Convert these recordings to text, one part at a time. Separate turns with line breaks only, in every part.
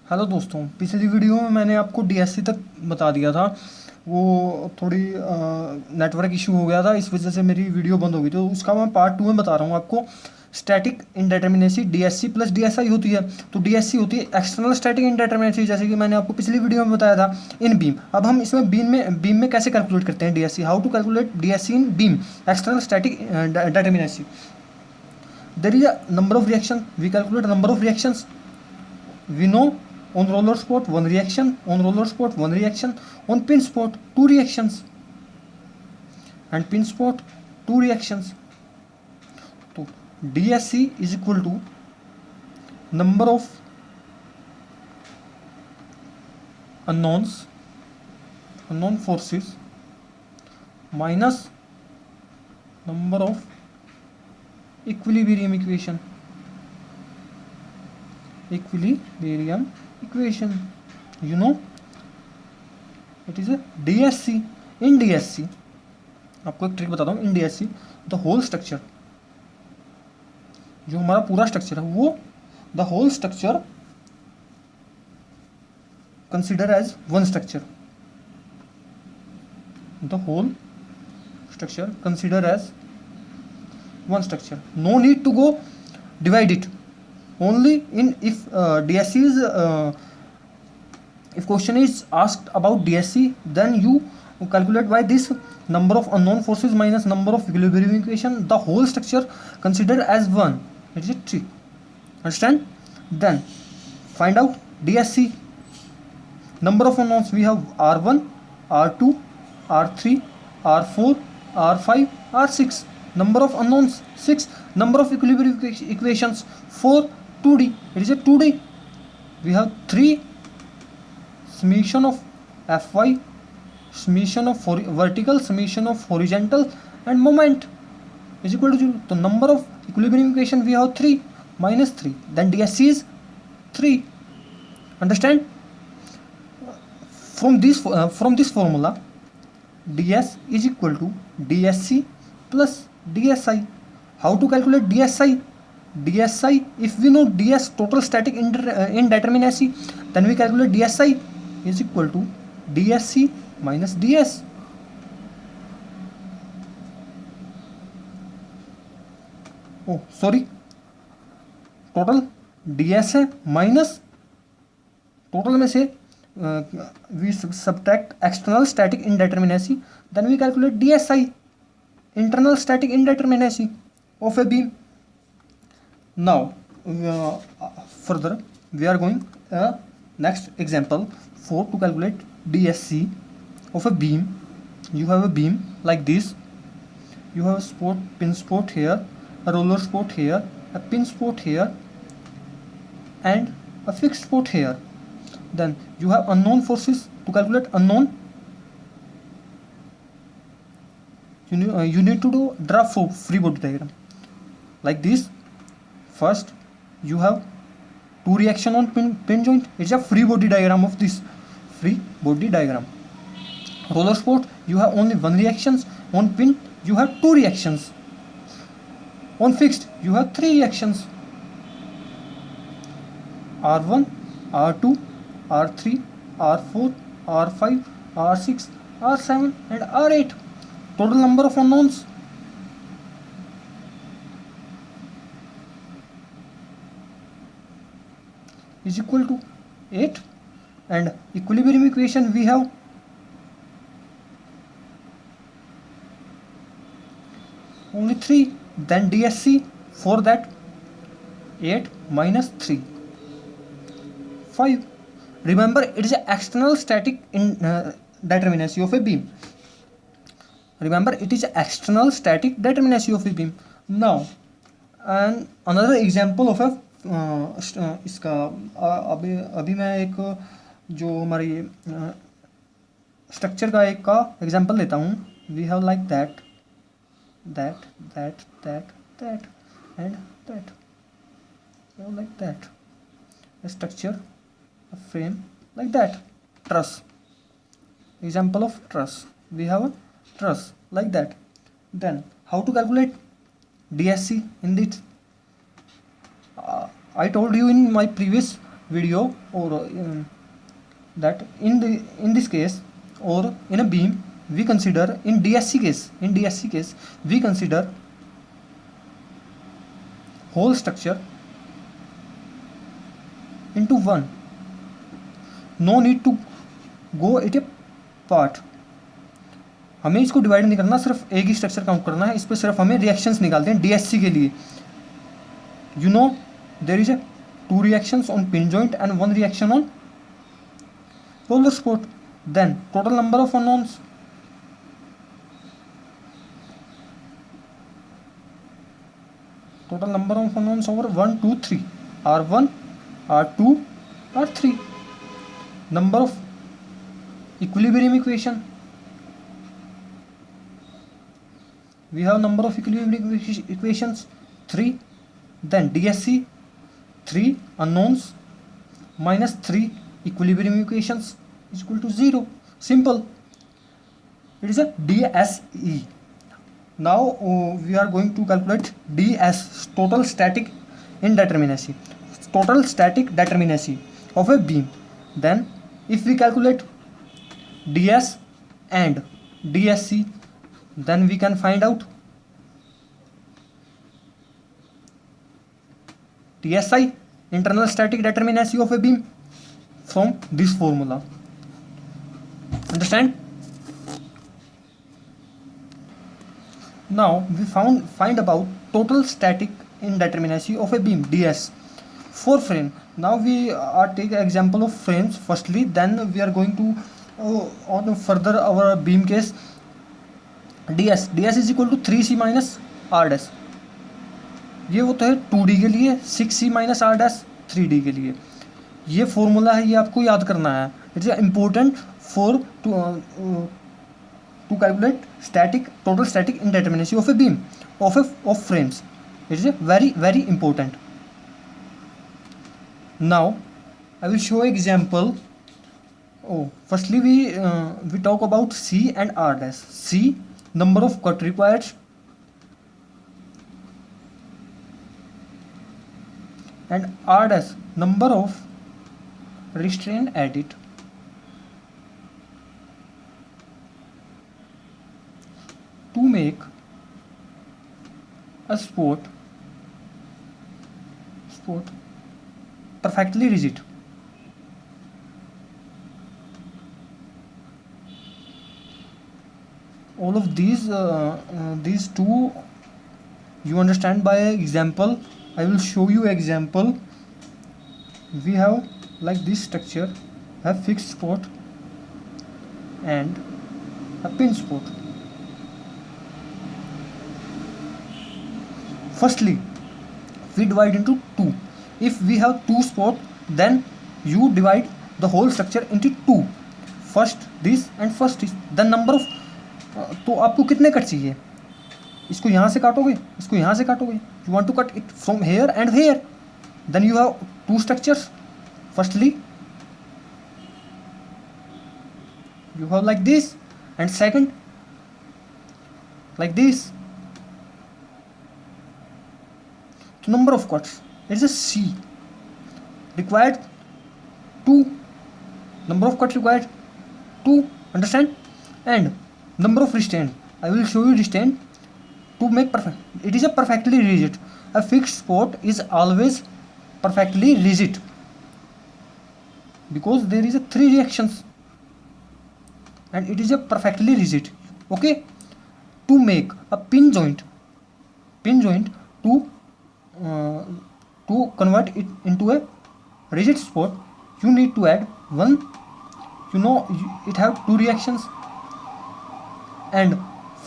Hello दोस्तों, पिछली video में मैंने आपको डीएससी तक बता दिया था। वो थोड़ी नेटवर्क इशू हो गया था, इस वजह से मेरी वीडियो बंद हो गई। तो उसका मैं पार्ट 2 में बता रहा हूँ आपको। स्टैटिक इंडेटर्मिनेसी डीएससी प्लस डीएसआई होती है। तो डीएससी होती है एक्सटर्नल स्टैटिक इंडेटर्मिनेसी, जैसे कि मैंने आपको पिछली वीडियो में बताया था इन बीम। अब हम इसमें बीम में कैसे कैलकुलेट करते हैं DSC, how to calculate DSC in beam external static indeterminacy. There is a number of reaction, we calculate number of reactions. We know on roller spot one reaction, on roller spot one reaction, on pin spot two reactions, and pin spot two reactions. तो DSC is equal to number of unknown forces minus number of equilibrium equation. You know, it is a DSC. In DSC आपको एक ट्रिक बताता हूँ। In DSC the whole structure, जो हमारा पूरा structure है वो the whole structure consider as one structure. The whole structure consider as one structure. No need to go divide it. Only in if DSC is if question is asked about DSC, then you calculate by this number of unknown forces minus number of equilibrium equation, the whole structure considered as one. It is a trick. Understand? Then find out DSC. Number of unknowns we have R1, R2, R3, R4, R5, R6. Number of unknowns 6. Number of equilibrium equations 4. 2D. It is a 2D. We have 3. Summation of Fy, summation of vertical, summation of horizontal, and moment is equal to 0. So number of equilibrium equation we have 3 minus 3. Then DSC is 3. Understand? From this formula, ds is equal to dsc plus dsi. How to calculate dsi? dsi, if we know ds total static indeterminacy, then we calculate dsi is equal to dsc minus ds. Oh sorry, total ds है minus total में से we subtract external static indeterminacy, then we calculate dsi, internal static indeterminacy of a beam. Now further we are going next example for to calculate dsc of a beam. You have a beam like this. You have a pin spot here, a roller spot here, a pin spot here, and a fixed spot here. Then you have unknown forces. To calculate unknown, you need to draw free body diagram like this. First you have two reaction on pin joint. It's a free body diagram of this free body diagram. Roller sport, you have only one reactions. On pin you have two reactions. On fixed you have three reactions. R1, R2, R3, R4, R5, R6, R7, and R8. Total number of unknowns is equal to 8. And equilibrium equation we have only 3. Then DSC for that 8 minus 3, 5. Remember, it is an external static determinacy of a beam. Remember, it is external static determinacy of a beam. Now, and another example of a इसका अभी मैं एक जो हमारी structure का एक का example लेता हूँ. We have like that that that that that and that. We have like that structure, a frame like that. Truss, example of truss. We have a truss like that. Then how to calculate DSC in this? I told you in my previous video, or that in this case, or in a beam, we consider in DSC case we consider whole structure into one. No need to go at a part. हमें इसको divide नहीं करना, सिर्फ एक ही structure count करना है. इस पर सिर्फ हमें रिएक्शंस निकालते हैं डीएससी के लिए. You know there is a 2 reactions on pin joint and 1 reaction on roller support. Then total number of unknowns. Total number of unknowns over 1, 2, 3. R1, R2, R3. Number of equilibrium equation. We have number of equilibrium equations 3. Then DSC 3 unknowns minus 3 equilibrium equations is equal to 0. Simple. It is a DSE. Now we are going to calculate DS, total static indeterminacy. Total static determinacy of a beam. Then if we calculate DS and DSC, then we can find out TSI, internal static determinacy of a beam, from this formula. Understand? Now we find about total static indeterminacy of a beam, DS, for frame. Now we are take example of frames firstly, then we are going to on further our beam case. DS is equal to 3C minus R dash. ये वो तो है 2D के लिए, 6C minus R dash 3D के लिए. ये formula है, ये आपको याद करना है. It is important for to calculate total static indeterminacy of a beam of frames. It is very very important. Now I will show example. Firstly we talk about C and R dash. C, number of cut required, and R dash, number of restraint added. To make a sport perfectly rigid. All of these two you understand by example. I will show you example. We have like this structure, have fixed support and a pin support. Firstly, we divide into 2. If we have 2 support, then you divide the whole structure into 2. First this and first this. The number of तो आपको कितने cut चाहिए? इसको यहाँ से काटोगे, इसको यहाँ से काटोगे. You want to cut it from here and here. Then you have 2 structures. Firstly, you have like this, and second like this. So number of cuts, it is a C. Required 2. Number of cuts required 2. Understand? And number of restraint, I will show you restraint to make perfect. It is a perfectly rigid. A fixed support is always perfectly rigid because there is a 3 reactions and it is a perfectly rigid. Okay, to make a pin joint to convert it into a rigid support, you need to add 1. You know it have 2 reactions and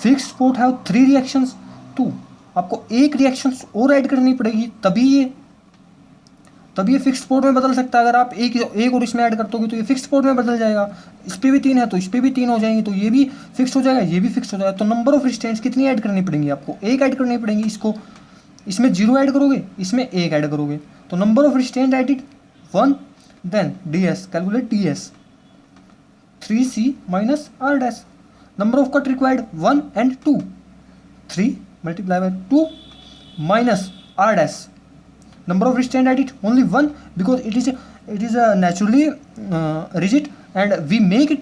fix sport have 3 reactions. तो आपको एक reactions और add करनी पड़ेगी, तभी ये fix sport में बदल सकता है. अगर आप एक और इसमें ऐड कर दोगे तो ये फिक्स स्पोर्ट में बदल जाएगा. इस पर भी 3 है तो इस पर भी 3 हो जाएंगे, तो ये भी फिक्स हो जाएगा, ये भी फिक्स हो जाएगा. तो नंबर ऑफ रिस्ट्रेंट्स कितनी ऐड करनी पड़ेंगी आपको? एक ऐड करनी पड़ेंगी. इसमें 0 ऐड करोगे, इसमें 1 ऐड करोगे, तो number of restraint added 1. Then DS, calculate DS 3C minus R dash. Number of cut required 1 and 2. 3 multiplied by 2 minus R dash. Number of restraint added only 1 because it is it is naturally rigid, and we make it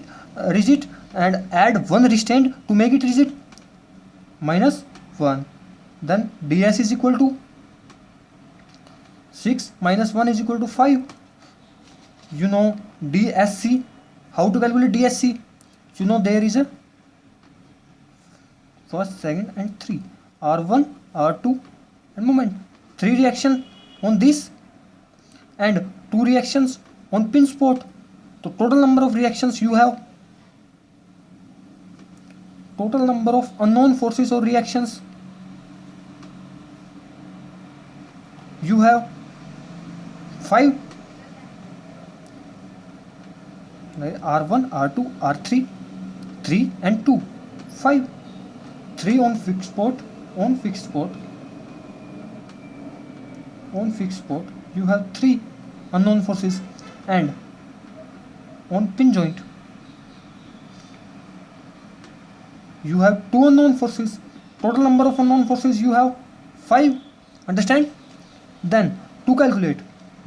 rigid and add one restraint to make it rigid, minus 1. Then ds is equal to 6 minus 1 is equal to 5. You know dsc. How to calculate dsc? You know there is a first, second and 3, R1, R2 and moment. 3 reaction on this and 2 reactions on pinch spot. So total number of reactions you have, total number of unknown forces or reactions you have 5, like R1, R2, R3, 3 and 2, 5. 3 on fixed spot, on fixed spot, on fixed spot you have 3 unknown forces, and on pin joint you have 2 unknown forces. Total number of unknown forces you have 5. Understand? Then to calculate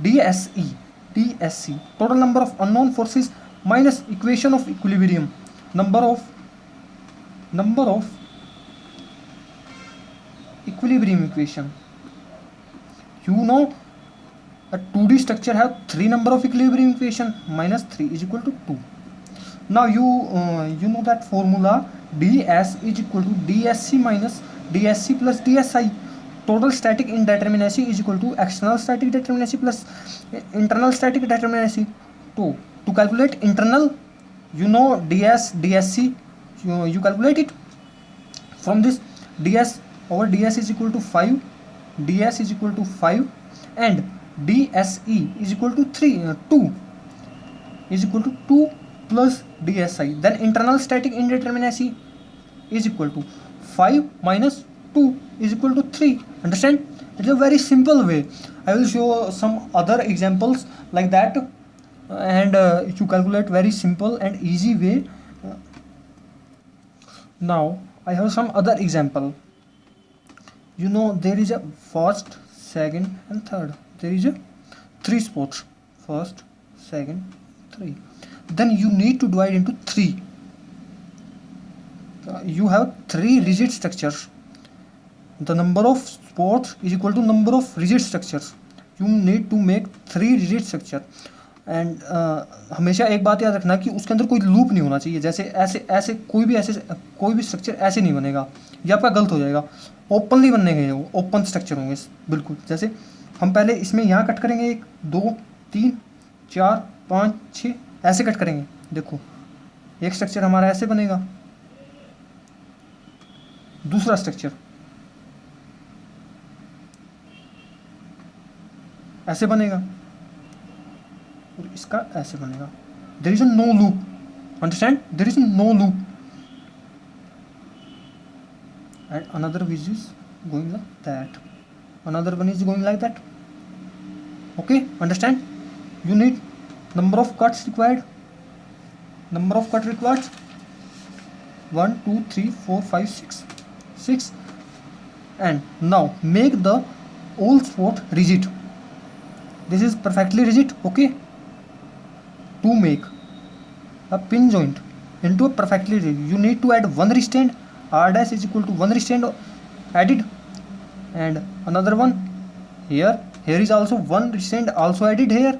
DSC, total number of unknown forces minus equation of equilibrium, number of equilibrium equation. You know a 2D structure have 3 number of equilibrium equation, minus 3 is equal to 2. Now you know that formula, ds is equal to dsc minus dsc plus dsi. Total static indeterminacy is equal to external static determinacy plus internal static determinacy. To calculate internal, you know dsc, you calculate it from this. Ds over ds is equal to 5, ds is equal to 5 and dse is equal to 2 is equal to 2 plus dsi. Then internal static indeterminacy is equal to 5 minus 2 is equal to 3. Understand? It's a very simple way. I will show some other examples like that, and you calculate very simple and easy way. Now I have some other example. You know there is a first, second and third. There is a 3 spots, first, second, 3. Then you need to divide into 3. You have 3 rigid structures. The number of spots is equal to number of rigid structures. You need to make 3 rigid structure. And हमेशा एक बात याद रखना कि उसके अंदर कोई loop नहीं होना चाहिए. जैसे ऐसे कोई भी स्ट्रक्चर ऐसे नहीं बनेगा, ये आपका गलत हो जाएगा. ओपनली बनने गए वो ओपन स्ट्रक्चर होंगे बिल्कुल. जैसे हम पहले इसमें यहाँ कट करेंगे, 1 2 3 4 5 6 ऐसे कट करेंगे. देखो एक स्ट्रक्चर हमारा ऐसे बनेगा, दूसरा स्ट्रक्चर ऐसे बनेगा और इसका ऐसे बनेगा. There is a no loop. Understand? There is no loop. And another which is going like that, another one is going like that. Okay, understand? you need number of cuts required, number of cut required 1 2 3 4 5 6. And now make the all spot rigid. This is perfectly rigid. Okay, to make a pin joint into a perfectly rigid, you need to add one restraint. R dash is equal to one restraint added, and another one here is also one restraint also added here.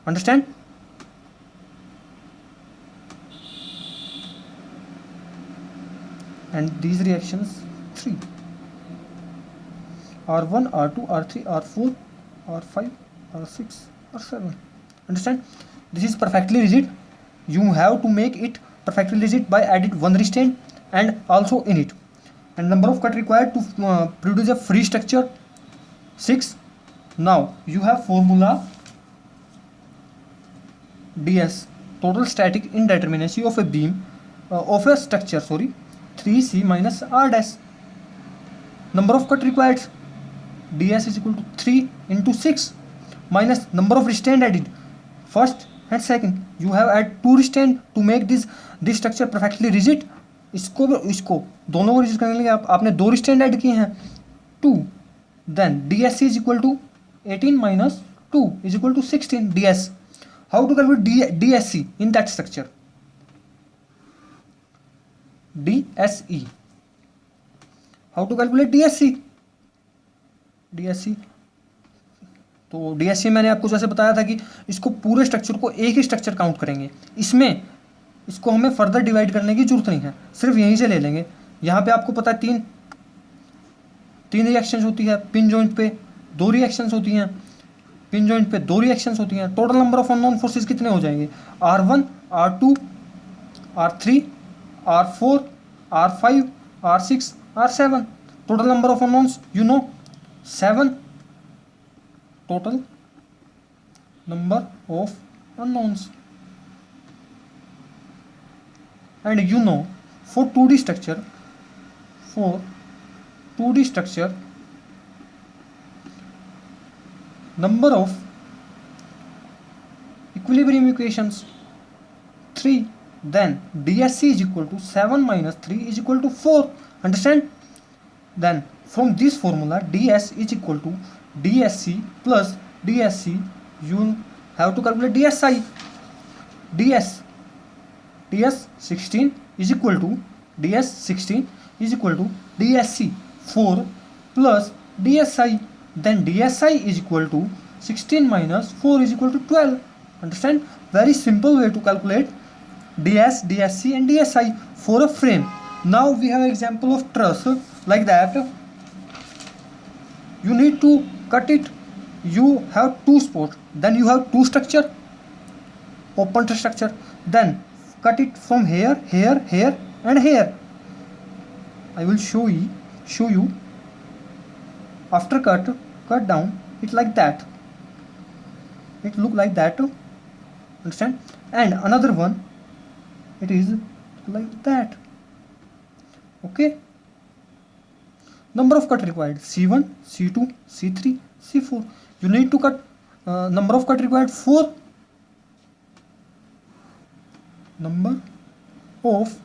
Understand? And these reactions 3, R1 R2 R3 R4 R5 R6 R7. Understand? This is perfectly rigid. You have to make it perfectly rigid by adding one restraint and also in it. And number of cut required to produce a free structure 6. Now you have formula ds, total static indeterminacy of a beam of a structure, 3c minus r dash. Number of cut required, ds is equal to 3 into 6 minus number of restraint added, first and second. You have add 2 restraint to make this structure perfectly rigid. इसको दोनों को rigid करने के लिए आपने 2 restraint add किए हैं 2. Then dsc is equal to 18 minus 2 is equal to 16 ds. How to calculate DSE in that structure? DSE. How to calculate DSE? DSE तो DSE मैंने आपको जैसे बताया था कि इसको पूरे स्ट्रक्चर को एक ही स्ट्रक्चर काउंट करेंगे, इसमें इसको हमें फर्दर डिवाइड करने की जरूरत नहीं है, सिर्फ यहीं से ले लेंगे। यहाँ पे आपको पता है तीन रिएक्शंस होती है, पिन जॉइंट पे 2 रिएक्शंस होती हैं, पिन जॉइंट पे 2 रिएक्शंस होती हैं। Total number of unknown forces कितने हो जाएंगे? R1, R2, R3, R4, R5, R6, R7। Total number of unknowns you know 7। Total number of unknowns, and you know for 2D structure, number of equilibrium equations 3, then DSC is equal to 7 minus 3 is equal to 4. Understand? Then from this formula ds is equal to DSC plus DSC, you have to calculate DSI. ds 16 is equal to DSC 4 plus DSI. Then DSI is equal to 16 minus 4 is equal to 12. Understand? Very simple way to calculate DS, DSC and DSI for a frame. Now we have example of truss like that. You need to cut it. You have 2 spots, then you have 2 structure, open structure, then cut it from here, here, here and here. I will show you after cut down it like that, it look like that. Understand? And another one, it is like that. Okay, number of cut required C1, C2, C3, C4. You need to cut number of cut required 4. Number of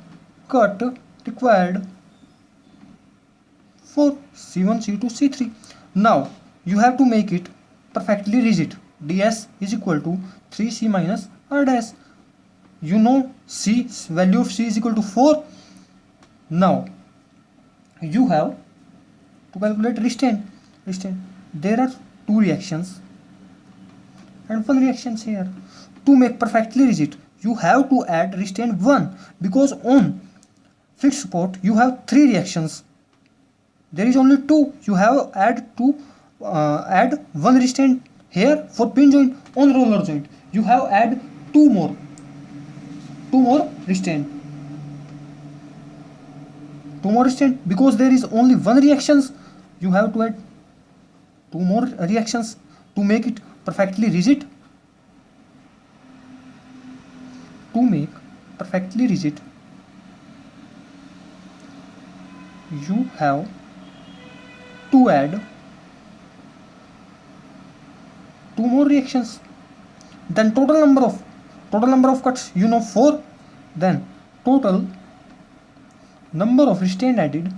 cut required for C1, C2, C3. Now you have to make it perfectly rigid. ds is equal to 3c minus r dash. You know c, value of c is equal to 4. Now you have to calculate restraint. There are 2 reactions and 1 reaction here. To make perfectly rigid, you have to add restraint 1, because on fixed spot you have 3 reactions. There is only 2. You have add 1 restraint here for pin joint. On roller joint you have add 2 more restraint. 2 more restraint, because there is only 1 reactions. You have to add 2 more reactions to make it perfectly rigid. To make perfectly rigid, you have to add 2 more reactions. Then total number of cuts, you know 4. Then total number of restraint added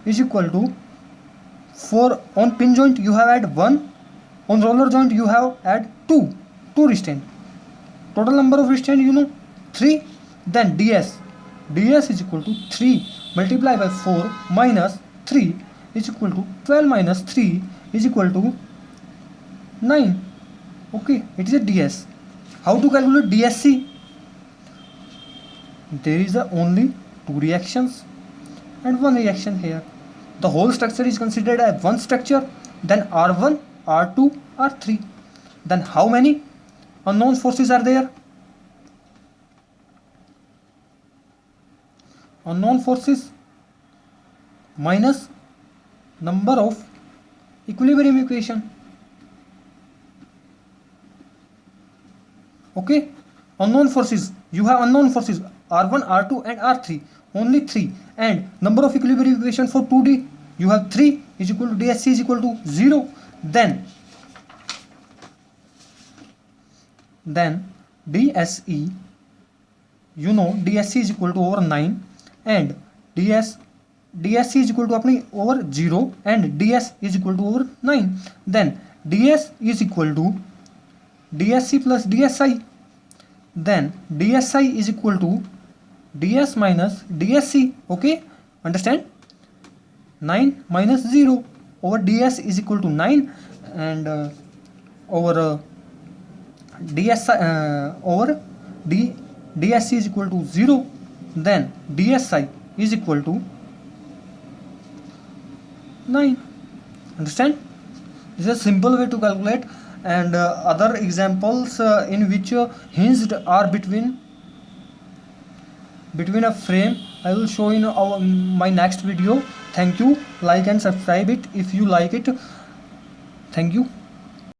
is equal to 4. On pin joint you have add 1. On roller joint you have add 2 restraint. Total number of restraint you know 3. Then ds is equal to 3 multiplied by 4 minus 3 is equal to 12 minus 3 is equal to 9. Okay, it is a ds. How to calculate DSC? There is only 2 reactions and 1 reaction here. The whole structure is considered as one structure. Then R1, R2, R3. Then how many unknown forces are there? Unknown forces minus number of equilibrium equation. Okay, unknown forces, you have unknown forces R1, R2 and R3, only 3, and number of equilibrium equation for 2D, you have 3 is equal to DSC is equal to 0. Then DSE, you know DSC is equal to over 9 and ds DSC is equal to अपनी over 0 and DS is equal to over 9. Then DS is equal to DSC plus DSI. Then DSI is equal to DS minus DSC. Okay, understand? 9 minus 0 over DS is equal to 9 and over DSI over DSC is equal to 0. Then DSI is equal to 9. Understand? This is a simple way to calculate, and other examples in which hinged are between a frame I will show in my next video. Thank you. Like and subscribe it if you like it. Thank you.